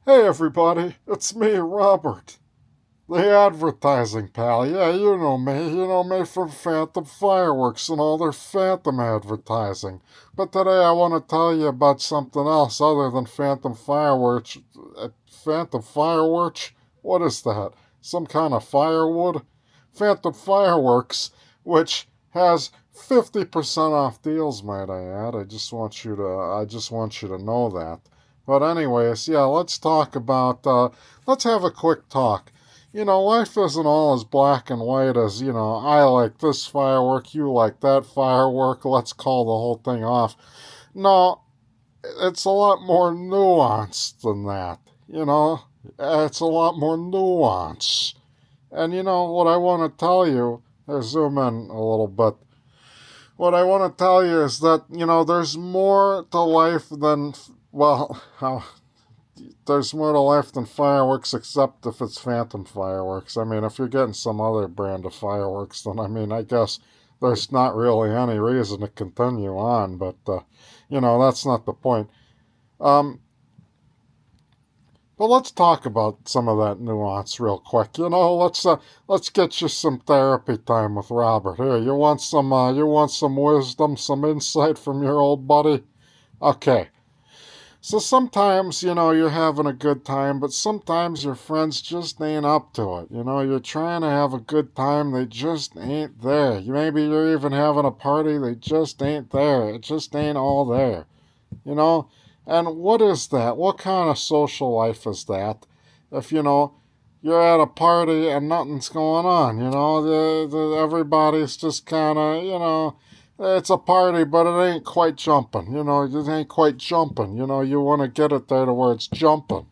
Hey everybody, it's me, Robert. The advertising pal. Yeah, you know me. You know me from Phantom Fireworks and all their Phantom advertising. But today I want to tell you about something else other than Phantom Fireworks. Phantom Fireworks? What is that? Some kind of firewood? Phantom Fireworks, which has 50% off deals, might I add. I just want you to know that. But anyways, yeah, let's have a quick talk. Life isn't all as black and white as, I like this firework, you like that firework, let's call the whole thing off. No, it's a lot more nuanced than that, It's a lot more nuance. And what I want to tell you, I zoom in a little bit. What I want to tell you is that, there's more to life than, well, there's more to life than fireworks, except if it's phantom fireworks. I mean, if you're getting some other brand of fireworks, then I guess there's not really any reason to continue on. But that's not the point. Um, but let's talk about some of that nuance real quick. Let's get you some therapy time with Robert. Here, you want some wisdom, some insight from your old buddy? Okay. So sometimes, you're having a good time, but sometimes your friends just ain't up to it. You're trying to have a good time, they just ain't there. Maybe you're even having a party, they just ain't there. It just ain't all there, you know? And what is that? What kind of social life is that? If, you're at a party and nothing's going on, everybody's just kind of, it's a party, but it ain't quite jumping. It ain't quite jumping. You want to get it there to where it's jumping.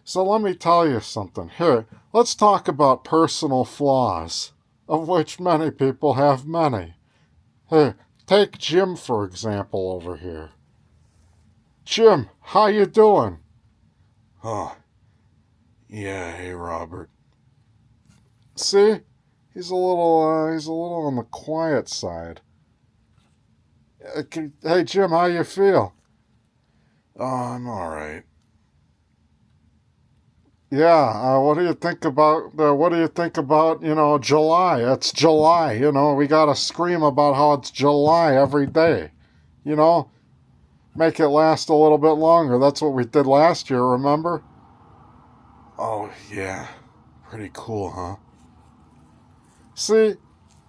So let me tell you something. Here, let's talk about personal flaws, of which many people have many. Here, take Jim, for example, over here. Jim, how you doing? Oh, yeah, hey, Robert. See? He's a little on the quiet side. Hey, Jim, how you feel? Oh, I'm alright. Yeah, what do you think about, July? It's July, we gotta scream about how it's July every day. You know, make it last a little bit longer. That's what we did last year, remember? Oh, yeah. Pretty cool, huh? See,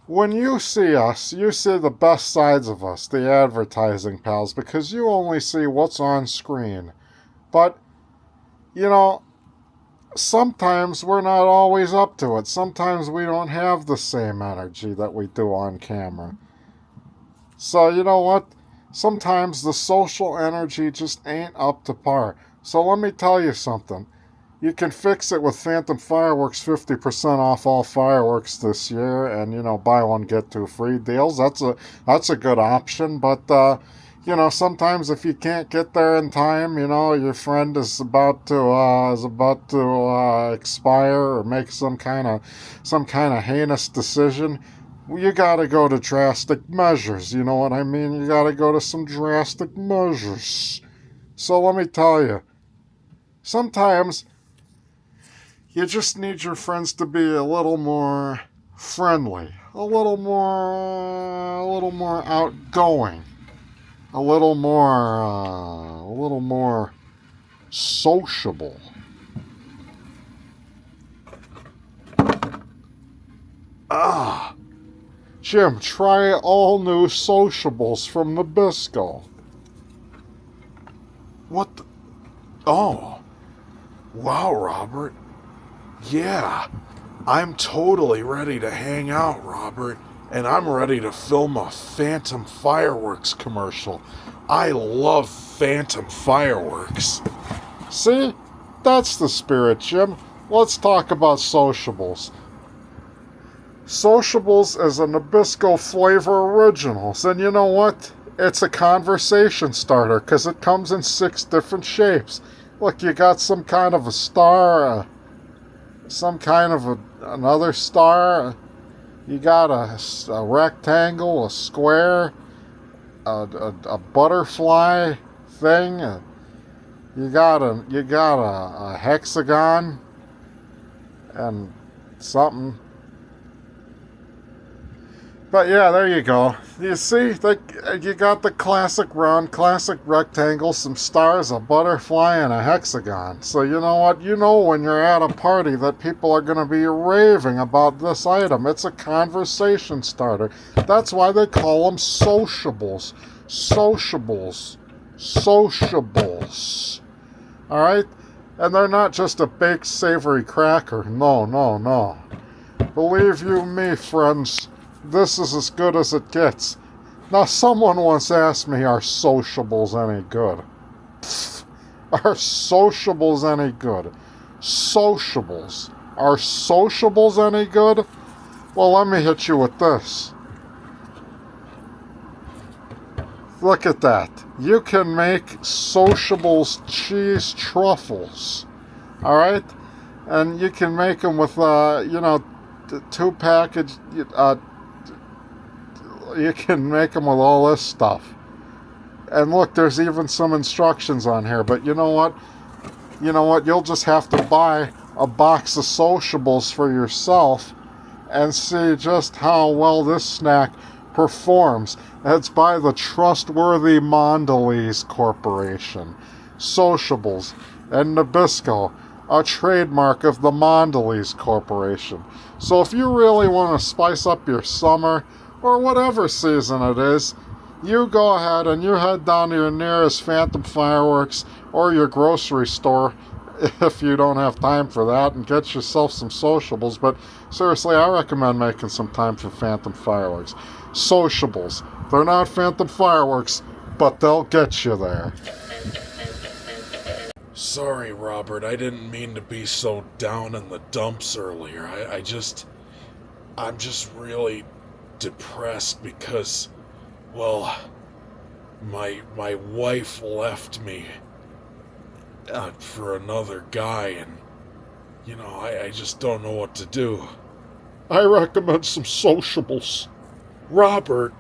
when you see us, you see the best sides of us, the advertising pals, because you only see what's on screen. But, you know, sometimes we're not always up to it. Sometimes we don't have the same energy that we do on camera. So, you know what? Sometimes the social energy just ain't up to par. So let me tell you something. You can fix it with Phantom Fireworks 50% off all fireworks this year and, buy one get two free deals. That's a good option, but sometimes if you can't get there in time, your friend is about to expire or make some kind of heinous decision, you got to go to drastic measures, you know what I mean? You got to go to some drastic measures. So let me tell you, sometimes you just need your friends to be a little more friendly, a little more outgoing, a little more sociable. Ah, Jim, try all new Sociables from Nabisco. What the? Oh, wow, Robert. Yeah, I'm totally ready to hang out, Robert. And I'm ready to film a Phantom Fireworks commercial. I love Phantom Fireworks. See? That's the spirit, Jim. Let's talk about Sociables. Sociables is a Nabisco flavor originals, and you know what? It's a conversation starter because it comes in 6 different shapes. Look, you got some kind of a star, another star. You got a rectangle, a square, a butterfly thing, You got a hexagon and something. But yeah, there you go. You see, you got the classic round, classic rectangle, some stars, a butterfly, and a hexagon. So you know what? You know when you're at a party that people are going to be raving about this item. It's a conversation starter. That's why they call them sociables. Sociables. Sociables. All right? And they're not just a baked savory cracker. No, no, no. Believe you me, friends. This is as good as it gets. Now, someone once asked me, are sociables any good? Pfft, are sociables any good? Sociables. Are sociables any good? Well, let me hit you with this. Look at that. You can make sociables cheese truffles. Alright? And you can make them with, two package, you can make them with all this stuff. And look, there's even some instructions on here. But you know what? You'll just have to buy a box of sociables for yourself and see just how well this snack performs. It's by the trustworthy Mondelez Corporation. Sociables and Nabisco, a trademark of the Mondelez Corporation. So if you really want to spice up your summer, or whatever season it is, you go ahead and you head down to your nearest Phantom Fireworks or your grocery store if you don't have time for that, and get yourself some sociables. But seriously, I recommend making some time for Phantom Fireworks. Sociables. They're not Phantom Fireworks, but they'll get you there. Sorry, Robert, I didn't mean to be so down in the dumps earlier. I'm just really depressed because, well, my wife left me for another guy, and I just don't know what to do. I recommend some sociables. Robert,